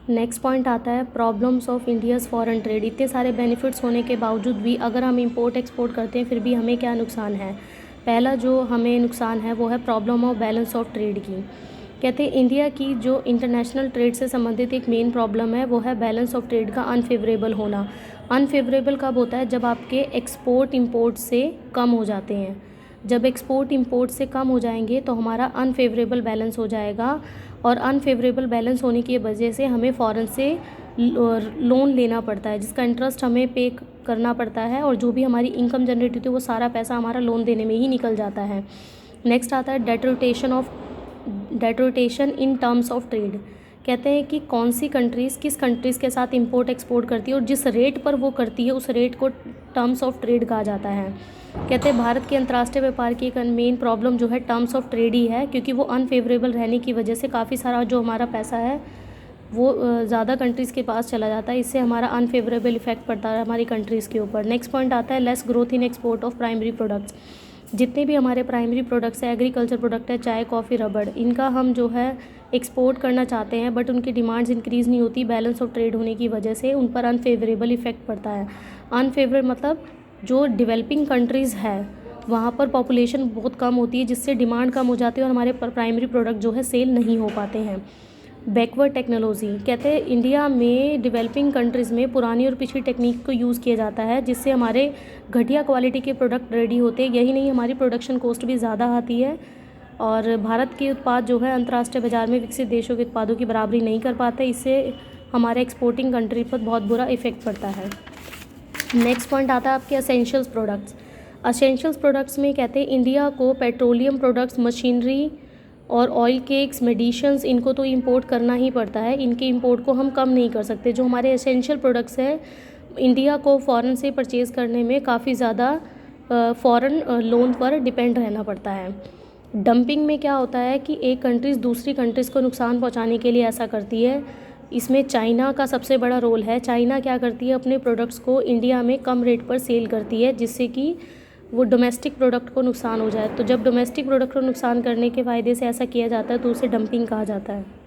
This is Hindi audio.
नेक्स्ट पॉइंट आता है problems of India's foreign trade. इतने सारे बेनिफिट्स होने के बावजूद भी अगर हम इंपोर्ट एक्सपोर्ट करते हैं फिर भी हमें क्या नुकसान है। पहला जो हमें नुकसान है वो है problem of balance of trade की। कहते हैं इंडिया की जो इंटरनेशनल ट्रेड से संबंधित एक मेन प्रॉब्लम है वो है बैलेंस ऑफ ट्रेड का अनफेवरेबल होना। अनफेवरेबल कब होता है? जब आपके एक्सपोर्ट इंपोर्ट से कम हो जाते हैं। जब एक्सपोर्ट इंपोर्ट से कम हो जाएंगे तो हमारा अनफेवरेबल बैलेंस हो जाएगा, और अनफेवरेबल बैलेंस होने की वजह से हमें फ़ॉरेन से लोन लेना पड़ता है जिसका इंटरेस्ट हमें पे करना पड़ता है, और जो भी हमारी इनकम जनरेट होती है वो सारा पैसा हमारा लोन देने में ही निकल जाता है। नेक्स्ट आता है डेटोटेशन इन टर्म्स ऑफ ट्रेड। कहते हैं कि कौन सी कंट्रीज़ किस कंट्रीज़ के साथ इंपोर्ट एक्सपोर्ट करती है और जिस रेट पर वो करती है उस रेट को टर्म्स ऑफ ट्रेड कहा जाता है। कहते हैं भारत के अंतर्राष्ट्रीय व्यापार की एक मेन प्रॉब्लम जो है टर्म्स ऑफ ट्रेड ही है, क्योंकि वो अनफेवरेबल रहने की वजह से काफ़ी सारा जो हमारा पैसा है वो ज़्यादा कंट्रीज़ के पास चला जाता है। इससे हमारा अनफेवरेबल इफेक्ट पड़ता है हमारी कंट्रीज़ के ऊपर। नेक्स्ट पॉइंट आता है less growth in export of primary products. जितने भी हमारे प्राइमरी प्रोडक्ट्स हैं, एग्रीकल्चर प्रोडक्ट है, चाय कॉफ़ी रबड़, इनका हम जो है एक्सपोर्ट करना चाहते हैं बट उनकी डिमांड्स इंक्रीज़ नहीं होती बैलेंस ऑफ ट्रेड होने की वजह से, उन पर अनफेवरेबल इफेक्ट पड़ता है। अनफेवरेबल मतलब जो डेवलपिंग कंट्रीज़ है वहाँ पर पॉपुलेशन बहुत कम होती है जिससे डिमांड कम हो जाती है और हमारे प्राइमरी प्रोडक्ट जो है सेल नहीं हो पाते हैं। Backward technology. कहते हैं इंडिया में डेवलपिंग कंट्रीज़ में पुरानी और पिछली टेक्निक को यूज़ किया जाता है जिससे हमारे घटिया क्वालिटी के प्रोडक्ट रेडी होते हैं। यही नहीं, हमारी प्रोडक्शन कॉस्ट भी ज़्यादा आती है और भारत के उत्पाद जो है अंतर्राष्ट्रीय बाज़ार में विकसित देशों के उत्पादों की बराबरी नहीं कर पाते। इससे हमारे एक्सपोर्टिंग कंट्री पर बहुत बुरा इफेक्ट पड़ता है। नेक्स्ट पॉइंट आता है आपके असेंशियल्स प्रोडक्ट्स। असेंशियल्स प्रोडक्ट्स में कहते हैं इंडिया को पेट्रोलियम प्रोडक्ट्स, मशीनरी और ऑयल केक्स, मेडिसिन्स, इनको तो इंपोर्ट करना ही पड़ता है। इनके इंपोर्ट को हम कम नहीं कर सकते। जो हमारे एसेंशियल प्रोडक्ट्स हैं इंडिया को फ़ॉरेन से परचेज़ करने में काफ़ी ज़्यादा फ़ॉरेन लोन पर डिपेंड रहना पड़ता है। डंपिंग में क्या होता है कि एक कंट्रीज़ दूसरी कंट्रीज़ को नुकसान पहुंचाने के लिए ऐसा करती है। इसमें चाइना का सबसे बड़ा रोल है। चाइना क्या करती है, अपने प्रोडक्ट्स को इंडिया में कम रेट पर सेल करती है जिससे कि वो डोमेस्टिक प्रोडक्ट को नुकसान हो जाए। तो जब डोमेस्टिक प्रोडक्ट को नुकसान करने के फ़ायदे से ऐसा किया जाता है तो उसे डंपिंग कहा जाता है।